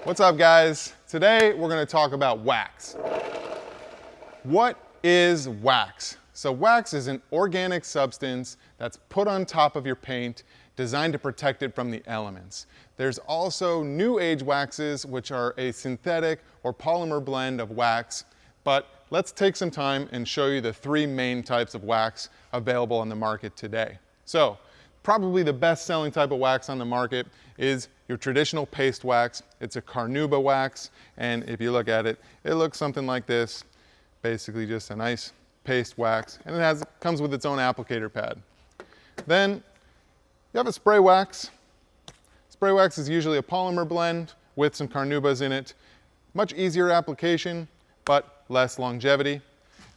What's up, guys? Today we're going to talk about wax. What is wax? So wax is an organic substance that's put on top of your paint designed to protect it from the elements. There's also new age waxes, which are a synthetic or polymer blend of wax, but let's take some time and show you the three main types of wax available on the market today. So probably the best selling type of wax on the market is your traditional paste wax. It's a carnauba wax, and if you look at it, it looks something like this. Basically just a nice paste wax, and it comes with its own applicator pad. Then you have a spray wax. Spray wax is usually a polymer blend with some carnaubas in it. Much easier application, but less longevity.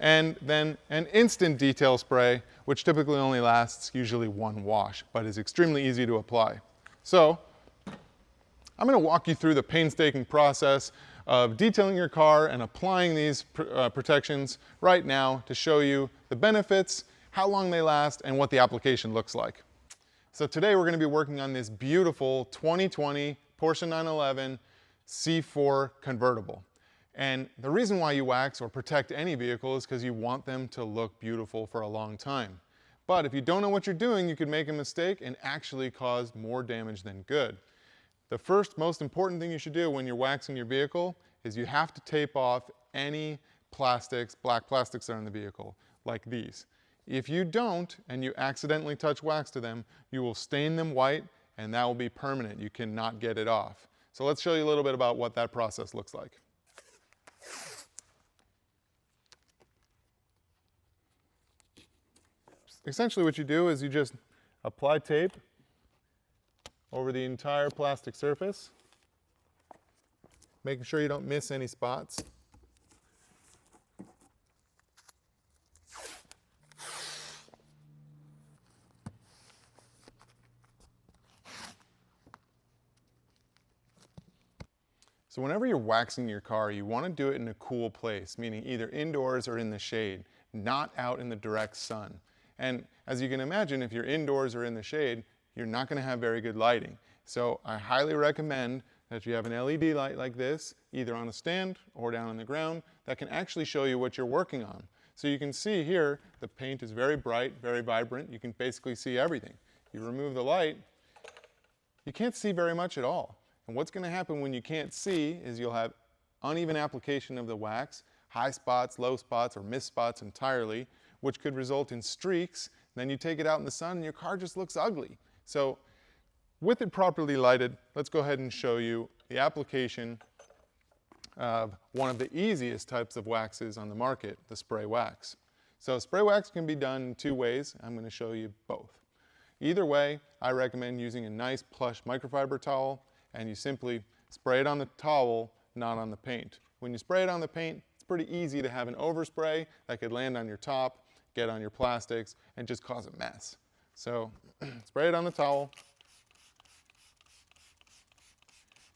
And then an instant detail spray, which typically only lasts usually one wash, but is extremely easy to apply. So I'm going to walk you through the painstaking process of detailing your car and applying these protections right now to show you the benefits, how long they last, and what the application looks like. So today we're going to be working on this beautiful 2020 Porsche 911 C4 convertible. And the reason why you wax or protect any vehicle is because you want them to look beautiful for a long time. But if you don't know what you're doing, you could make a mistake and actually cause more damage than good. The first most important thing you should do when you're waxing your vehicle is you have to tape off any plastics, black plastics that are in the vehicle, like these. If you don't, and you accidentally touch wax to them, you will stain them white, and that will be permanent. You cannot get it off. So let's show you a little bit about what that process looks like. Essentially what you do is you just apply tape over the entire plastic surface, making sure you don't miss any spots. So whenever you're waxing your car, you want to do it in a cool place, meaning either indoors or in the shade, not out in the direct sun. And as you can imagine, if you're indoors or in the shade, you're not going to have very good lighting. So I highly recommend that you have an LED light like this, either on a stand or down on the ground, that can actually show you what you're working on. So you can see here, the paint is very bright, very vibrant. You can basically see everything. You remove the light, you can't see very much at all. And what's going to happen when you can't see is you'll have uneven application of the wax, high spots, low spots, or missed spots entirely, which could result in streaks. Then you take it out in the sun and your car just looks ugly. So with it properly lighted, let's go ahead and show you the application of one of the easiest types of waxes on the market, the spray wax. So spray wax can be done in two ways. I'm going to show you both. Either way, I recommend using a nice plush microfiber towel, and you simply spray it on the towel, not on the paint. When you spray it on the paint, it's pretty easy to have an overspray that could land on your top, get on your plastics, and just cause a mess. So spray it on the towel,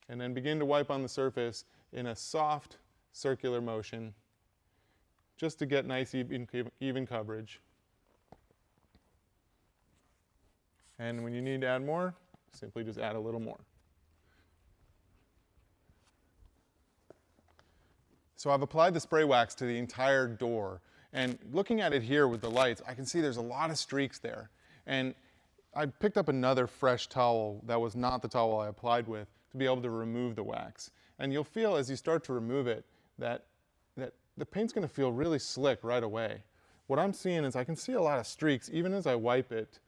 and then begin to wipe on the surface in a soft circular motion, just to get nice even coverage. And when you need to add more, simply just add a little more. So I've applied the spray wax to the entire door, and looking at it here with the lights, I can see there's a lot of streaks there. And I picked up another fresh towel that was not the towel I applied with to be able to remove the wax. And you'll feel as you start to remove it that the paint's going to feel really slick right away. What I'm seeing is I can see a lot of streaks. Even as I wipe it,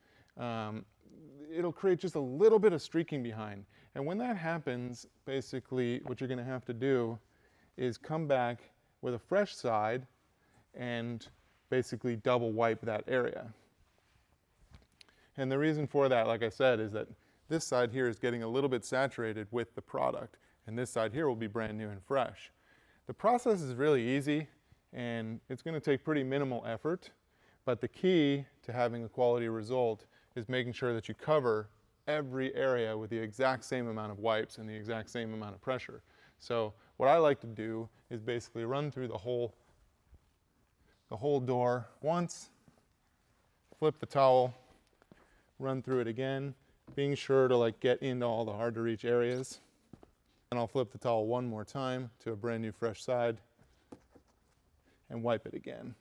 it'll create just a little bit of streaking behind. And when that happens, basically what you're going to have to do is come back with a fresh side and basically double wipe that area. And the reason for that, like I said, is that this side here is getting a little bit saturated with the product, and this side here will be brand new and fresh. The process is really easy, and it's going to take pretty minimal effort, but the key to having a quality result is making sure that you cover every area with the exact same amount of wipes and the exact same amount of pressure. So what I like to do is basically run through the whole door once, flip the towel, run through it again, being sure to get into all the hard to reach areas. And I'll flip the towel one more time to a brand new fresh side and wipe it again.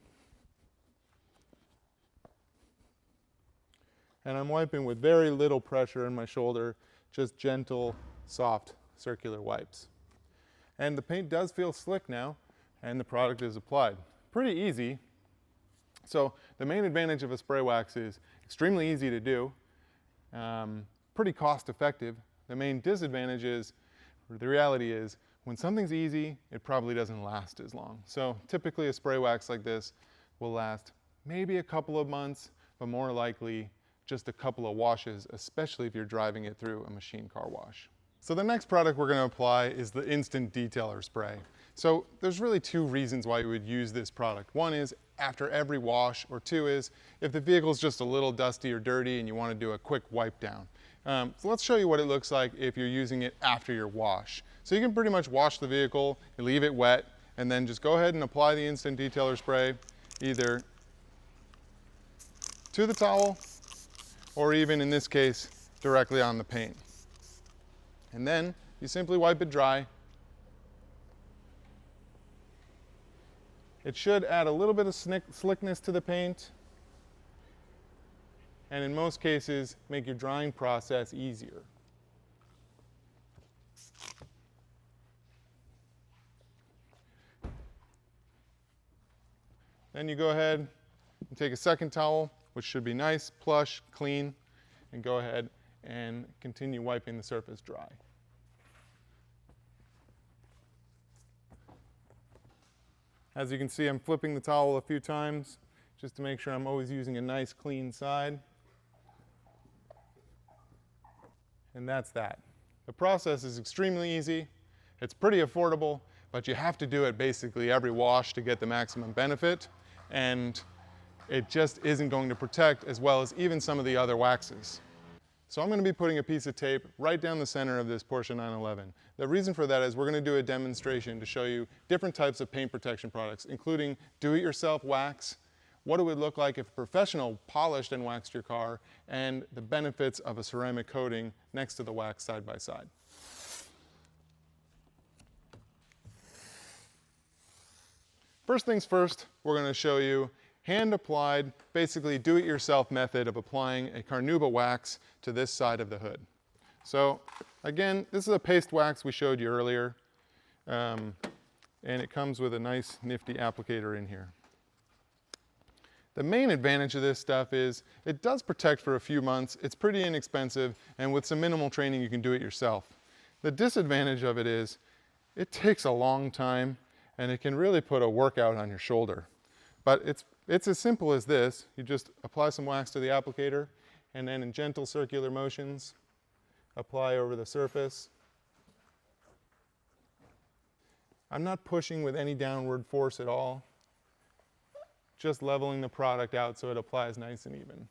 And I'm wiping with very little pressure in my shoulder, just gentle, soft, circular wipes. And the paint does feel slick now, and the product is applied. Pretty easy. So the main advantage of a spray wax is extremely easy to do, pretty cost effective. The main disadvantage is, or the reality is, when something's easy, it probably doesn't last as long. So typically a spray wax like this will last maybe a couple of months, but more likely just a couple of washes, especially if you're driving it through a machine car wash. So the next product we're going to apply is the Instant Detailer Spray. So there's really two reasons why you would use this product. One is after every wash, or two is if the vehicle's just a little dusty or dirty and you want to do a quick wipe down. So let's show you what it looks like if you're using it after your wash. So you can pretty much wash the vehicle, you leave it wet, and then just go ahead and apply the Instant Detailer Spray either to the towel or even in this case directly on the paint. And then you simply wipe it dry. It should add a little bit of slickness to the paint, and in most cases make your drying process easier. Then you go ahead and take a second towel, which should be nice, plush, clean, and go ahead and continue wiping the surface dry. As you can see, I'm flipping the towel a few times just to make sure I'm always using a nice clean side. And that's that. The process is extremely easy. It's pretty affordable, but you have to do it basically every wash to get the maximum benefit, and it just isn't going to protect as well as even some of the other waxes. So I'm going to be putting a piece of tape right down the center of this Porsche 911. The reason for that is we're going to do a demonstration to show you different types of paint protection products, including do-it-yourself wax, what it would look like if a professional polished and waxed your car, and the benefits of a ceramic coating next to the wax side by side. First things first, we're going to show you hand-applied, basically do-it-yourself method of applying a Carnauba wax to this side of the hood. So again, this is a paste wax we showed you earlier, and it comes with a nice nifty applicator in here. The main advantage of this stuff is it does protect for a few months, it's pretty inexpensive, and with some minimal training you can do it yourself. The disadvantage of it is it takes a long time and it can really put a workout on your shoulder. But it's as simple as this. You just apply some wax to the applicator and then in gentle circular motions, apply over the surface. I'm not pushing with any downward force at all, just leveling the product out so it applies nice and even.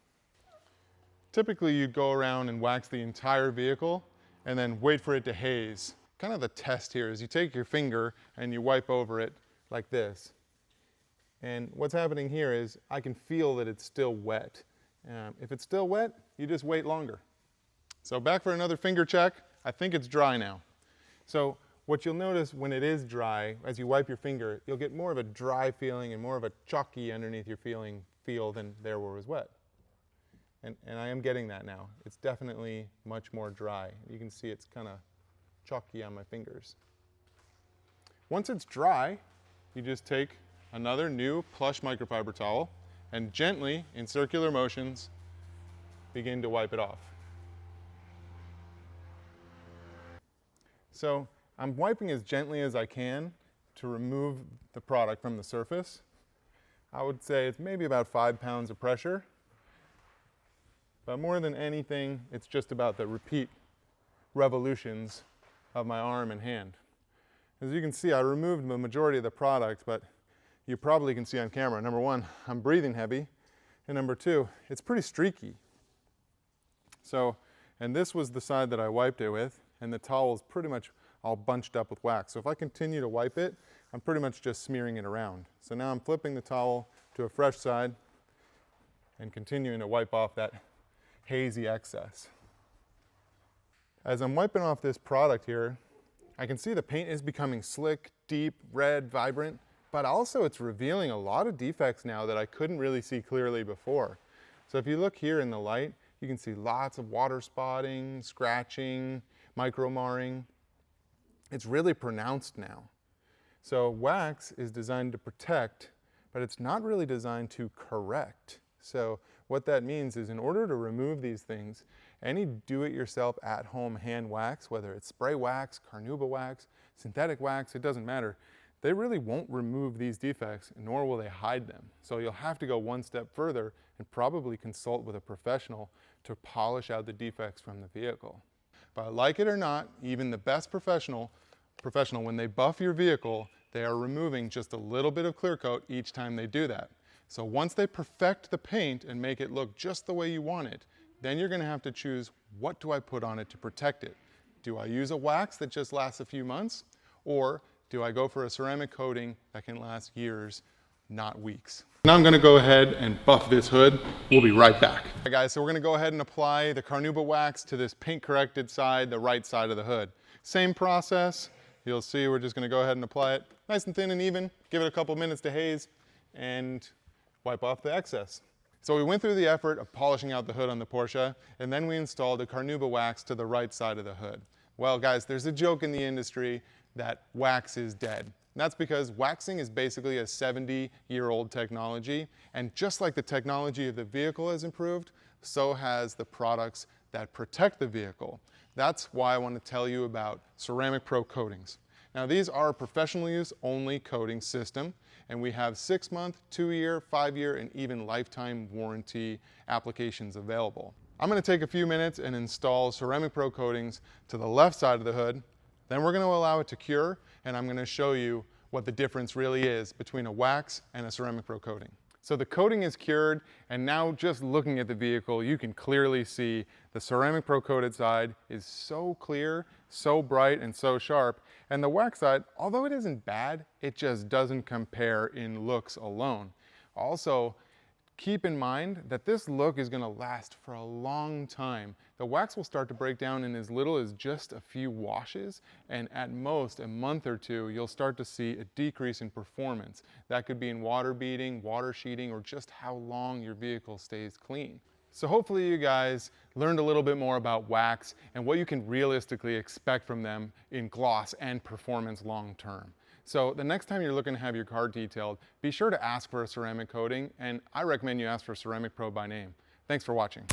Typically you'd go around and wax the entire vehicle and then wait for it to haze. Kind of the test here is you take your finger and you wipe over it like this. And what's happening here is I can feel that it's still wet. If it's still wet, you just wait longer. So back for another finger check. I think it's dry now. So what you'll notice when it is dry, as you wipe your finger, you'll get more of a dry feeling and more of a chalky underneath your feel than there where it was wet. And I am getting that now. It's definitely much more dry. You can see it's kind of chalky on my fingers. Once it's dry, you just take another new plush microfiber towel and gently, in circular motions, begin to wipe it off. So I'm wiping as gently as I can to remove the product from the surface. I would say it's maybe about 5 pounds of pressure, but more than anything, it's just about the repeat revolutions of my arm and hand. As you can see, I removed the majority of the product, but you probably can see on camera, number one, I'm breathing heavy, and number two, it's pretty streaky. So, and this was the side that I wiped it with, and the towel is pretty much all bunched up with wax. So if I continue to wipe it, I'm pretty much just smearing it around. So now I'm flipping the towel to a fresh side and continuing to wipe off that hazy excess. As I'm wiping off this product here, I can see the paint is becoming slick, deep, red, vibrant, but also it's revealing a lot of defects now that I couldn't really see clearly before. So if you look here in the light, you can see lots of water spotting, scratching, micro marring. It's really pronounced now. So wax is designed to protect, but it's not really designed to correct. So what that means is in order to remove these things, any do-it-yourself at-home hand wax, whether it's spray wax, carnauba wax, synthetic wax, it doesn't matter, they really won't remove these defects, nor will they hide them. So you'll have to go one step further and probably consult with a professional to polish out the defects from the vehicle. But like it or not, even the best professional, when they buff your vehicle, they are removing just a little bit of clear coat each time they do that. So once they perfect the paint and make it look just the way you want it, then you're gonna have to choose, what do I put on it to protect it? Do I use a wax that just lasts a few months? Or do I go for a ceramic coating that can last years, not weeks? Now I'm gonna go ahead and buff this hood. We'll be right back. All right, guys, so we're gonna go ahead and apply the carnauba wax to this paint corrected side, the right side of the hood. Same process. You'll see we're just gonna go ahead and apply it nice and thin and even, give it a couple minutes to haze, and wipe off the excess. So we went through the effort of polishing out the hood on the Porsche, and then we installed the carnauba wax to the right side of the hood. Well, guys, there's a joke in the industry that wax is dead. And that's because waxing is basically a 70-year-old technology, and just like the technology of the vehicle has improved, so has the products that protect the vehicle. That's why I want to tell you about Ceramic Pro coatings. Now, these are a professional use only coating system, and we have 6-month, 2-year, 5-year, and even lifetime warranty applications available. I'm going to take a few minutes and install Ceramic Pro coatings to the left side of the hood. Then we're going to allow it to cure, and I'm going to show you what the difference really is between a wax and a Ceramic Pro coating. So the coating is cured, and now just looking at the vehicle, you can clearly see the Ceramic Pro coated side is so clear, so bright, and so sharp. And the wax side, although it isn't bad, it just doesn't compare in looks alone. Also, keep in mind that this look is going to last for a long time. The wax will start to break down in as little as just a few washes, and at most a month or two you'll start to see a decrease in performance. That could be in water beading, water sheeting, or just how long your vehicle stays clean. So hopefully you guys learned a little bit more about wax and what you can realistically expect from them in gloss and performance long term. So the next time you're looking to have your car detailed, be sure to ask for a ceramic coating, and I recommend you ask for Ceramic Pro by name. Thanks for watching.